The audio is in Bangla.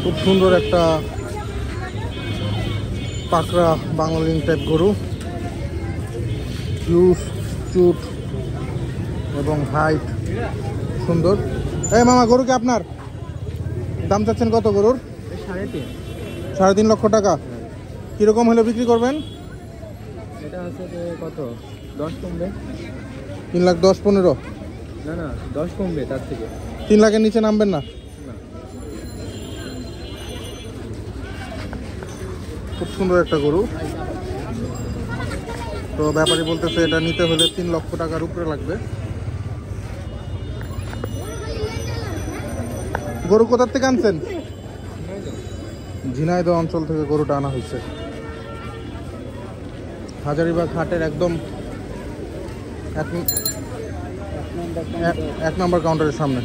খুব সুন্দর একটা পাকড়া বাংলালিং টাইপ গরু, হিউজ চুট এবং হাইট সুন্দর। এই মামা, গরু কি আপনার? দাম চাচ্ছেন কত গরুর? 3.5 লক্ষ টাকা। কিরকম হলে বিক্রি করবেন? এটা হচ্ছে যে কত, 10 কমবে। 3,10,15? না না, 10 কমবে তার থেকে। 3 লাখের নিচে নামবেন না? খুব সুন্দর একটা গরু। তো ব্যাপারী বলতেছে এটা নিতে হলে 3 লক্ষ টাকার উপরে লাগবে। গরু কোথার থেকে আনছেন? ঝিনাইদহ অঞ্চল থেকে গরুটা আনা হয়েছে। হাজারীবাগ হাটের একদম 1 নম্বর কাউন্টারের সামনে।